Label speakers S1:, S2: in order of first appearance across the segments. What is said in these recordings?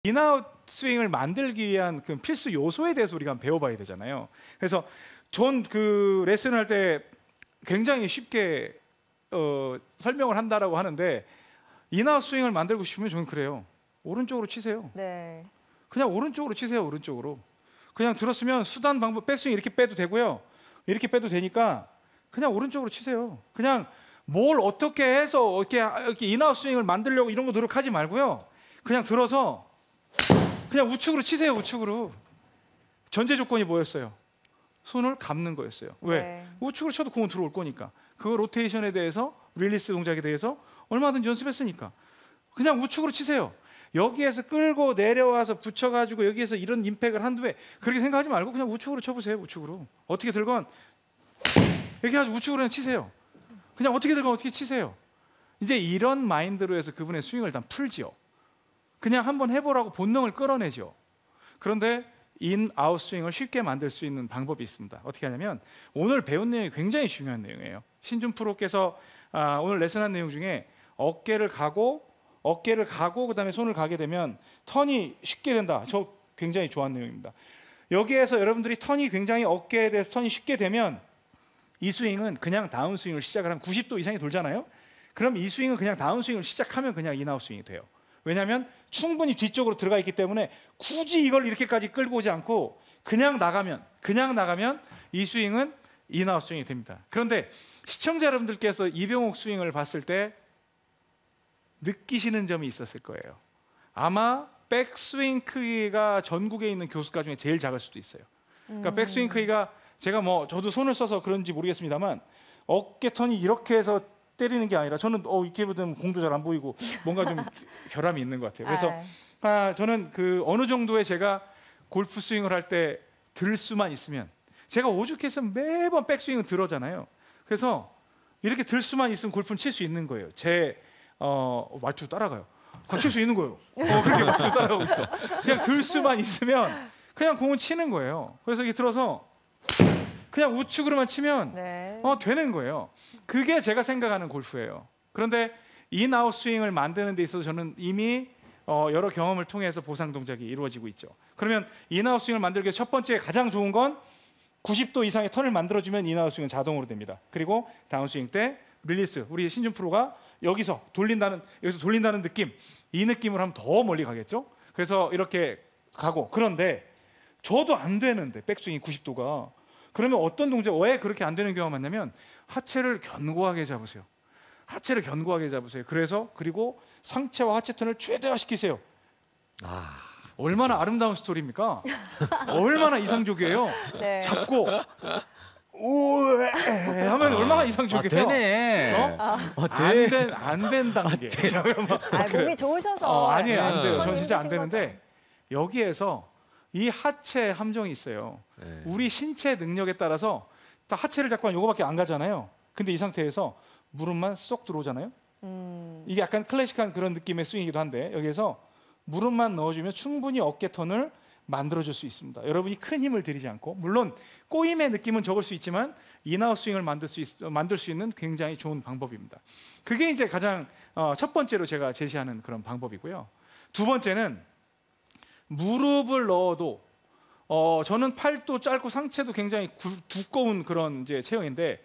S1: 인아웃 스윙을 만들기 위한 그 필수 요소에 대해서 우리가 한번 배워봐야 되잖아요. 그래서 전 그 레슨을 할 때 굉장히 쉽게 설명을 한다라고 하는데 인아웃 스윙을 만들고 싶으면 저는 그래요. 오른쪽으로 치세요.
S2: 네.
S1: 그냥 오른쪽으로 치세요. 오른쪽으로. 그냥 들었으면 수단 방법 백스윙 이렇게 빼도 되고요. 이렇게 빼도 되니까 그냥 오른쪽으로 치세요. 그냥 뭘 어떻게 해서 이렇게 인아웃 스윙을 만들려고 이런 거 노력하지 말고요. 그냥 들어서 그냥 우측으로 치세요. 우측으로. 전제 조건이 뭐였어요? 손을 감는 거였어요. 왜?
S2: 네.
S1: 우측으로 쳐도 공은 들어올 거니까. 그 로테이션에 대해서, 릴리스 동작에 대해서 얼마든지 연습했으니까. 그냥 우측으로 치세요. 여기에서 끌고 내려와서 붙여가지고 여기에서 이런 임팩을 한 후에 그렇게 생각하지 말고 그냥 우측으로 쳐보세요. 우측으로. 어떻게 들건 이렇게 아주 우측으로 그냥 치세요. 그냥 어떻게 들건 어떻게 치세요. 이제 이런 마인드로 해서 그분의 스윙을 일단 풀지요. 그냥 한번 해보라고 본능을 끌어내죠. 그런데 인, 아웃 스윙을 쉽게 만들 수 있는 방법이 있습니다. 어떻게 하냐면 오늘 배운 내용이 굉장히 중요한 내용이에요. 신준 프로께서 오늘 레슨한 내용 중에 어깨를 가고 그다음에 손을 가게 되면 턴이 쉽게 된다. 저 굉장히 좋아하는 내용입니다. 여기에서 여러분들이 턴이 굉장히 어깨에 대해서 턴이 쉽게 되면 이 스윙은 그냥 다운 스윙을 시작을 하면 90도 이상이 돌잖아요. 그럼 이 스윙은 그냥 다운 스윙을 시작하면 그냥 인아웃 스윙이 돼요. 왜냐하면 충분히 뒤쪽으로 들어가 있기 때문에 굳이 이걸 이렇게까지 끌고 오지 않고 그냥 나가면 이 스윙은 인아웃 스윙이 됩니다. 그런데 시청자 여러분들께서 이병옥 스윙을 봤을 때 느끼시는 점이 있었을 거예요. 아마 백스윙 크기가 전국에 있는 교수가 중에 제일 작을 수도 있어요. 그러니까 백스윙 크기가 제가 저도 손을 써서 그런지 모르겠습니다만 어깨 턴이 이렇게 해서 때리는 게 아니라 저는 이렇게 보면 공도 잘 안 보이고 뭔가 좀 결함이 있는 것 같아요. 그래서 저는 그 어느 정도의 제가 골프 스윙을 할 때 들 수만 있으면 제가 오죽해서 매번 백스윙을 들어잖아요. 그래서 이렇게 들 수만 있으면 골프는 칠 수 있는 거예요. 제 말투 따라가요. 칠 수 있는 거예요. 그렇게 말투 따라가고 있어. 그냥 들 수만 있으면 그냥 공은 치는 거예요. 그래서 이렇게 들어서 그냥 우측으로만 치면
S2: 네.
S1: 되는 거예요. 그게 제가 생각하는 골프예요. 그런데 인아웃 스윙을 만드는 데 있어서 저는 이미 여러 경험을 통해서 보상 동작이 이루어지고 있죠. 그러면 인아웃 스윙을 만들기 위해 첫 번째 가장 좋은 건 90도 이상의 턴을 만들어주면 인아웃 스윙은 자동으로 됩니다. 그리고 다운 스윙 때 릴리스, 우리 신준 프로가 여기서 돌린다는 느낌, 이 느낌으로 하면 더 멀리 가겠죠. 그래서 이렇게 가고, 그런데 저도 안 되는데 백스윙이 90도가 그러면 어떤 동작, 왜 그렇게 안 되는 경우가 많냐면 하체를 견고하게 잡으세요. 하체를 견고하게 잡으세요. 그리고 상체와 하체 턴을 최대화시키세요. 얼마나
S3: 그렇죠.
S1: 아름다운 스토리입니까? 얼마나 이상적이에요.
S2: 네.
S1: 잡고 우에 하면 얼마나 이상적이에요.
S3: 되네.
S1: 안 된다는 게.
S2: 몸이 좋으셔서.
S1: 아니에요, 안 돼요.
S2: 네.
S1: 전 진짜 안
S2: 힘드신
S1: 되는데 여기에서 이 하체 함정이 있어요.
S3: 네.
S1: 우리 신체 능력에 따라서 다 하체를 잡고 한 요거밖에 안 가잖아요. 근데 이 상태에서 무릎만 쏙 들어오잖아요. 이게 약간 클래식한 그런 느낌의 스윙이기도 한데 여기에서 무릎만 넣어주면 충분히 어깨 턴을 만들어줄 수 있습니다. 여러분이 큰 힘을 들이지 않고, 물론 꼬임의 느낌은 적을 수 있지만 인아웃 스윙을 만들 수 있는 굉장히 좋은 방법입니다. 그게 이제 가장 첫 번째로 제가 제시하는 그런 방법이고요. 두 번째는 무릎을 넣어도 저는 팔도 짧고 상체도 굉장히 두꺼운 그런 이제 체형인데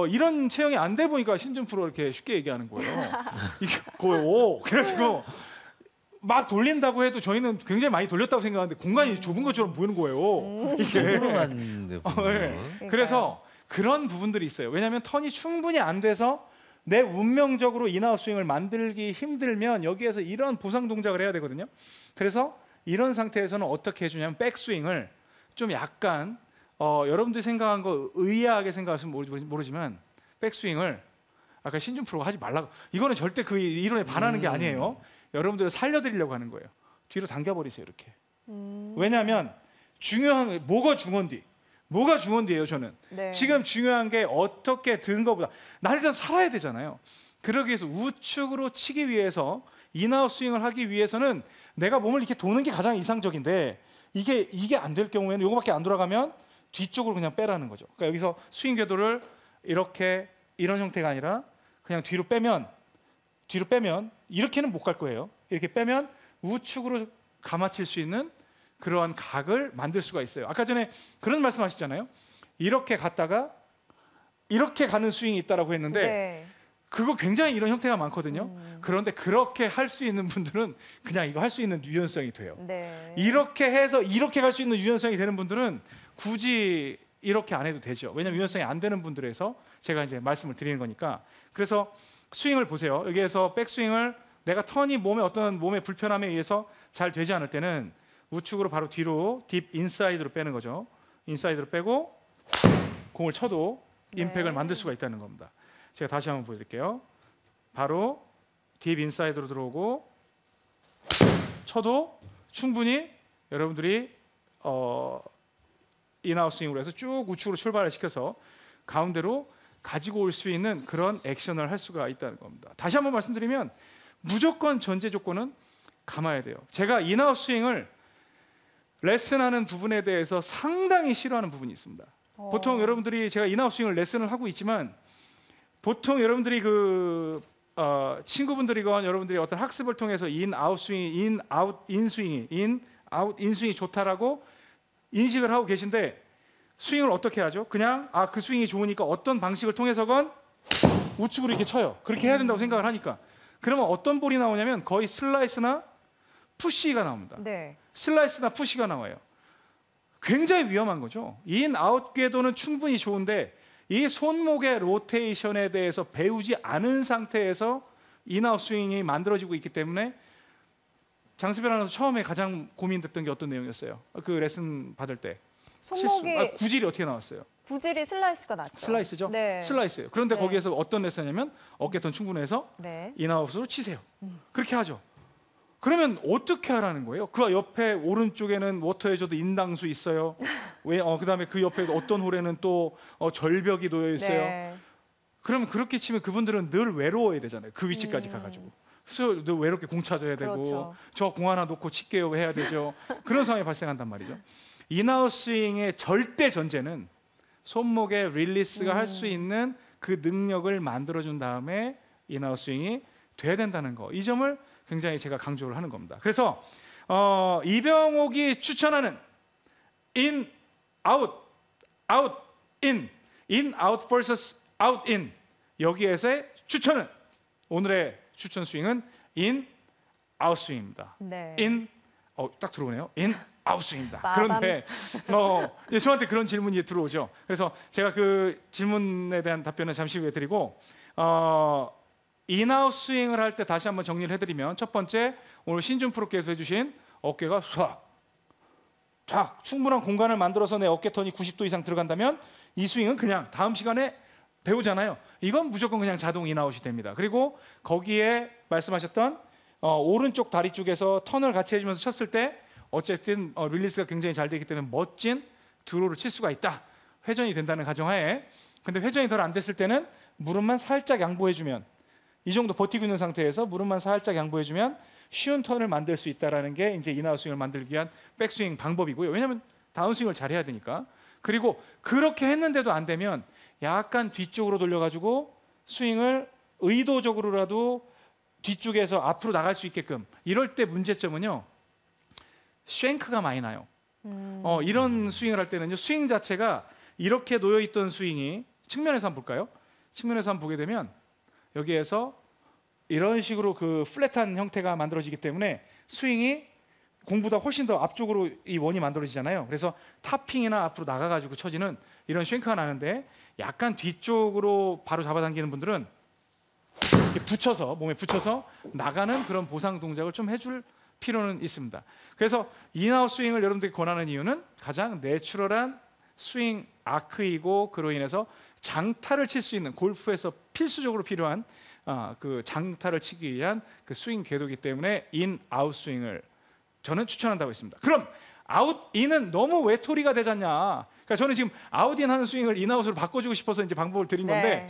S1: 이런 체형이 안 돼 보니까 신준 프로 이렇게 쉽게 얘기하는 거예요. 이게 그래가지고 막 돌린다고 해도 저희는 굉장히 많이 돌렸다고 생각하는데 공간이 좁은 것처럼 보이는 거예요. 이게. 네. 그래서 그런 부분들이 있어요. 왜냐하면 턴이 충분히 안 돼서 내 운명적으로 인아웃 스윙을 만들기 힘들면 여기에서 이런 보상 동작을 해야 되거든요. 그래서 이런 상태에서는 어떻게 해주냐면 백스윙을 좀 약간 여러분들이 생각한 거 의아하게 생각하시면 모르지만 백스윙을 아까 신준 프로가 하지 말라고, 이거는 절대 그 이론에 반하는 게 아니에요. 여러분들을 살려드리려고 하는 거예요. 뒤로 당겨버리세요. 이렇게. 왜냐하면 중요한 뭐가 중원디예요. 저는
S2: 네.
S1: 지금 중요한 게 어떻게 든 것보다 나 일단 살아야 되잖아요. 그러기 위해서 우측으로 치기 위해서 인아웃 스윙을 하기 위해서는 내가 몸을 이렇게 도는 게 가장 이상적인데 이게 안 될 경우에는 이거밖에 안 돌아가면 뒤쪽으로 그냥 빼라는 거죠. 그러니까 여기서 스윙 궤도를 이렇게 이런 형태가 아니라 그냥 뒤로 빼면 이렇게는 못 갈 거예요. 이렇게 빼면 우측으로 감아칠 수 있는 그러한 각을 만들 수가 있어요. 아까 전에 그런 말씀하셨잖아요. 이렇게 갔다가 이렇게 가는 스윙이 있다라고 했는데
S2: 네.
S1: 그거 굉장히 이런 형태가 많거든요. 그런데 그렇게 할 수 있는 분들은 그냥 이거 할 수 있는 유연성이 돼요.
S2: 네.
S1: 이렇게 해서 이렇게 갈 수 있는 유연성이 되는 분들은 굳이 이렇게 안 해도 되죠. 왜냐하면 유연성이 안 되는 분들에서 제가 이제 말씀을 드리는 거니까. 그래서 스윙을 보세요. 여기에서 백스윙을 내가 턴이 몸의 불편함에 의해서 잘 되지 않을 때는 우측으로 바로 뒤로 딥 인사이드로 빼는 거죠. 인사이드로 빼고 공을 쳐도 임팩을 만들 수가 있다는 겁니다. 제가 다시 한번 보여드릴게요. 바로 딥 인사이드로 들어오고 쳐도 충분히 여러분들이 인아웃 스윙으로 해서 쭉 우측으로 출발을 시켜서 가운데로 가지고 올 수 있는 그런 액션을 할 수가 있다는 겁니다. 다시 한번 말씀드리면 무조건 전제 조건은 감아야 돼요. 제가 인아웃 스윙을 레슨하는 부분에 대해서 상당히 싫어하는 부분이 있습니다. 보통 여러분들이 제가 인아웃 스윙을 레슨을 하고 있지만 보통 여러분들이 친구분들이건 여러분들이 어떤 학습을 통해서 인아웃 스윙이 인아웃 인스윙이 인아웃 인스윙이 좋다라고 인식을 하고 계신데 스윙을 어떻게 하죠? 그냥 그 스윙이 좋으니까 어떤 방식을 통해서건 우측으로 이렇게 쳐요. 그렇게 해야 된다고 생각을 하니까. 그러면 어떤 볼이 나오냐면 거의 슬라이스나 푸시가 나옵니다.
S2: 네.
S1: 슬라이스나 푸시가 나와요. 굉장히 위험한 거죠. 인아웃 궤도는 충분히 좋은데 이 손목의 로테이션에 대해서 배우지 않은 상태에서 인아웃 스윙이 만들어지고 있기 때문에 장수변 아나운서 처음에 가장 고민됐던 게 어떤 내용이었어요? 그 레슨 받을 때
S2: 손목이
S1: 구질이 어떻게 나왔어요?
S2: 구질이 슬라이스가 낫죠.
S1: 슬라이스죠?
S2: 네.
S1: 슬라이스예요. 그런데
S2: 네.
S1: 거기에서 어떤 레슨이냐면 어깨턴 충분해서
S2: 네.
S1: 인아웃으로 치세요. 그렇게 하죠. 그러면 어떻게 하라는 거예요? 그 옆에 오른쪽에는 워터헤저드 인당수 있어요. 그다음에 그 옆에 어떤 홀에는 또 절벽이 놓여 있어요.
S2: 네.
S1: 그러면 그렇게 치면 그분들은 늘 외로워야 되잖아요. 그 위치까지 가가지고. 그래서 늘 외롭게 공 찾아야 되고
S2: 그렇죠.
S1: 저 공 하나 놓고 칠게요 해야 되죠. 그런 상황이 발생한단 말이죠. 인아웃 스윙의 절대 전제는 손목의 릴리스가 할 수 있는 그 능력을 만들어준 다음에 인아웃 스윙이 돼야 된다는 거. 이 점을 굉장히 제가 강조를 하는 겁니다. 그래서 이병옥이 추천하는 인, 아웃, 아웃, 인, 아웃 vs 아웃, 인 여기에서의 추천은 오늘의 추천 스윙은 인, 아웃 스윙입니다.
S2: 네.
S1: 인, 딱 들어오네요. 인, 아웃 스윙입니다.
S2: 마감.
S1: 그런데 저한테 그런 질문이 들어오죠. 그래서 제가 그 질문에 대한 답변은 잠시 후에 드리고 인아웃 스윙을 할 때 다시 한번 정리를 해드리면 첫 번째 오늘 신준 프로께서 해주신 어깨가 쫙 충분한 공간을 만들어서 내 어깨턴이 90도 이상 들어간다면 이 스윙은 그냥 다음 시간에 배우잖아요. 이건 무조건 그냥 자동 인아웃이 됩니다. 그리고 거기에 말씀하셨던 오른쪽 다리 쪽에서 턴을 같이 해주면서 쳤을 때 어쨌든 릴리스가 굉장히 잘 되기 때문에 멋진 드로우를 칠 수가 있다. 회전이 된다는 가정하에. 근데 회전이 덜 안 됐을 때는 무릎만 살짝 양보해주면 이 정도 버티고 있는 상태에서 무릎만 살짝 양보해주면 쉬운 턴을 만들 수 있다는 게 이제 인아웃 스윙을 만들기 위한 백스윙 방법이고요. 왜냐하면 다운스윙을 잘해야 되니까. 그리고 그렇게 했는데도 안 되면 약간 뒤쪽으로 돌려가지고 스윙을 의도적으로라도 뒤쪽에서 앞으로 나갈 수 있게끔. 이럴 때 문제점은요. 쉔크가 많이 나요. 이런 스윙을 할 때는요. 스윙 자체가 이렇게 놓여있던 스윙이 측면에서 한번 볼까요? 측면에서 한번 보게 되면 여기에서 이런 식으로 그 플랫한 형태가 만들어지기 때문에 스윙이 공보다 훨씬 더 앞쪽으로 이 원이 만들어지잖아요. 그래서 타핑이나 앞으로 나가가지고 쳐지는 이런 쉔크가 나는데 약간 뒤쪽으로 바로 잡아당기는 분들은 이렇게 몸에 붙여서 나가는 그런 보상 동작을 좀 해줄 필요는 있습니다. 그래서 인아웃 스윙을 여러분들이 권하는 이유는 가장 내추럴한 스윙 아크이고 그로 인해서 장타를 칠 수 있는 골프에서 필수적으로 필요한 그 장타를 치기 위한 그 스윙 궤도이기 때문에 인, 아웃 스윙을 저는 추천한다고 했습니다. 그럼 아웃, 인은 너무 외톨이가 되잖냐. 그러니까 저는 지금 아웃, 인 하는 스윙을 인, 아웃으로 바꿔주고 싶어서 이제 방법을 드린 건데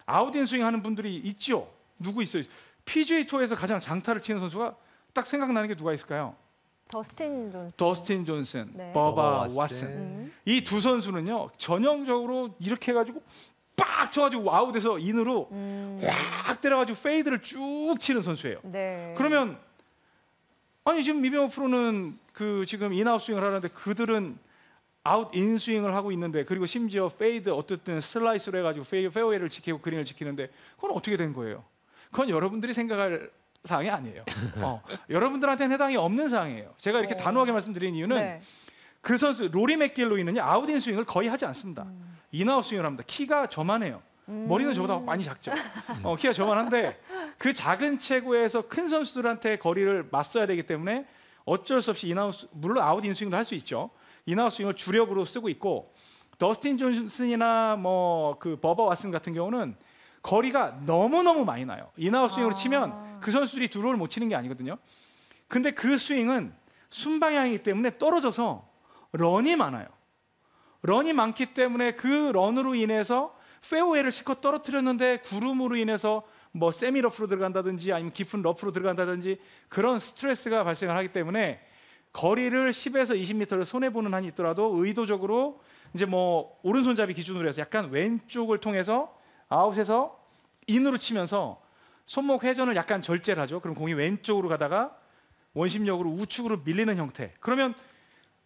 S1: 아웃, 인 스윙 하는 분들이 있죠. 누구 있어요? PGA 투어에서 가장 장타를 치는 선수가 딱 생각나는 게 누가 있을까요? 더스틴 존슨,
S2: 네.
S1: 버바 왓슨. 이 두 선수는요 전형적으로 이렇게 해가지고 빡 쳐가지고 아웃에서 인으로 확 때려가지고 페이드를 쭉 치는 선수예요.
S2: 네.
S1: 그러면 아니 지금 이병호 프로는 그 지금 인아웃 스윙을 하는데 그들은 아웃 인 스윙을 하고 있는데 그리고 심지어 페이드 어쨌든 슬라이스로 해가지고 페어웨이를 지키고 그린을 지키는데 그건 어떻게 된 거예요? 그건 여러분들이 생각할 사항이 아니에요. 여러분들한테는 해당이 없는 사항이에요. 제가 이렇게 단호하게 말씀드리는 이유는
S2: 네.
S1: 그 선수 로리 맥길로이는요 아웃 인 스윙을 거의 하지 않습니다. 인아웃 스윙을 합니다. 키가 저만해요. 머리는 저보다 많이 작죠. 키가 저만한데 그 작은 체구에서 큰 선수들한테 거리를 맞서야 되기 때문에 어쩔 수 없이 인아웃, 물론 아웃 인 스윙도 할 수 있죠. 인아웃 스윙을 주력으로 쓰고 있고 더스틴 존슨이나 뭐 그 버버 왓슨 같은 경우는 거리가 너무너무 많이 나요. 인아웃 스윙으로 치면 그 선수들이 드로우를 못 치는 게 아니거든요. 근데 그 스윙은 순방향이기 때문에 떨어져서 런이 많아요. 런이 많기 때문에 그 런으로 인해서 페어웨이를 실컷 떨어뜨렸는데 구름으로 인해서 뭐 세미 러프로 들어간다든지 아니면 깊은 러프로 들어간다든지 그런 스트레스가 발생을 하기 때문에 거리를 10에서 20m를 손해보는 한이 있더라도 의도적으로 이제 뭐 오른손잡이 기준으로 해서 약간 왼쪽을 통해서 아웃에서 인으로 치면서 손목 회전을 약간 절제를 하죠. 그럼 공이 왼쪽으로 가다가 원심력으로 우측으로 밀리는 형태. 그러면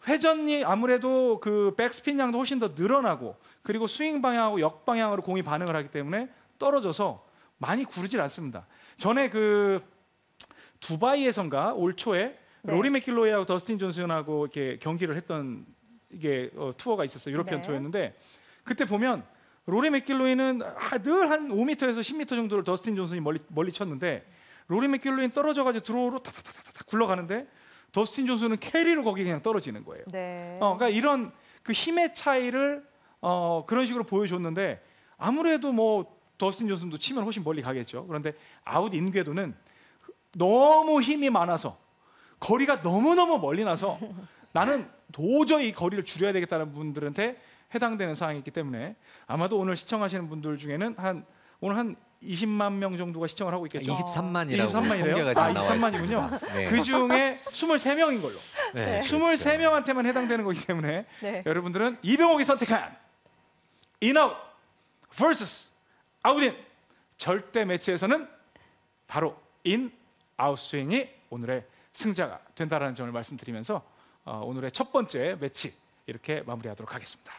S1: 회전이 아무래도 그 백스핀 양도 훨씬 더 늘어나고 그리고 스윙 방향하고 역방향으로 공이 반응을 하기 때문에 떨어져서 많이 구르질 않습니다. 전에 그 두바이에선가 올 초에
S2: 네.
S1: 로리 맥길로이하고 더스틴 존슨하고 이렇게 경기를 했던 이게 투어가 있었어요. 유러피언
S2: 네.
S1: 투어였는데 그때 보면 로리 맥길로이는 늘 한 5m에서 10m 정도를 더스틴 존슨이 멀리 쳤는데 로리 맥길로이는 떨어져가지고 드로우로 타타타타타 굴러가는데 더스틴 존슨은 캐리로 거기 그냥 떨어지는 거예요.
S2: 네.
S1: 그러니까 이런 그 힘의 차이를 그런 식으로 보여줬는데 아무래도 뭐 더스틴 존슨도 치면 훨씬 멀리 가겠죠. 그런데 아웃 인 궤도는 너무 힘이 많아서 거리가 너무너무 멀리 나서 나는 도저히 거리를 줄여야 되겠다는 분들한테 해당되는 사항이 있기 때문에 아마도 오늘 시청하시는 분들 중에는 오늘 한 20만 명 정도가 시청을 하고 있겠죠.
S3: 23만이라고
S1: 23만이래요?
S3: 통계가 지금 나와 있습니다.
S1: 23만이군요.
S3: 네.
S1: 그 중에 23명인 걸로.
S3: 네,
S1: 23명한테만 해당되는 거기 때문에
S2: 네.
S1: 여러분들은 이병옥이 선택한 인아웃 vs 아웃인 절대 매치에서는 바로 인아웃 스윙이 오늘의 승자가 된다라는 점을 말씀드리면서 오늘의 첫 번째 매치 이렇게 마무리하도록 하겠습니다.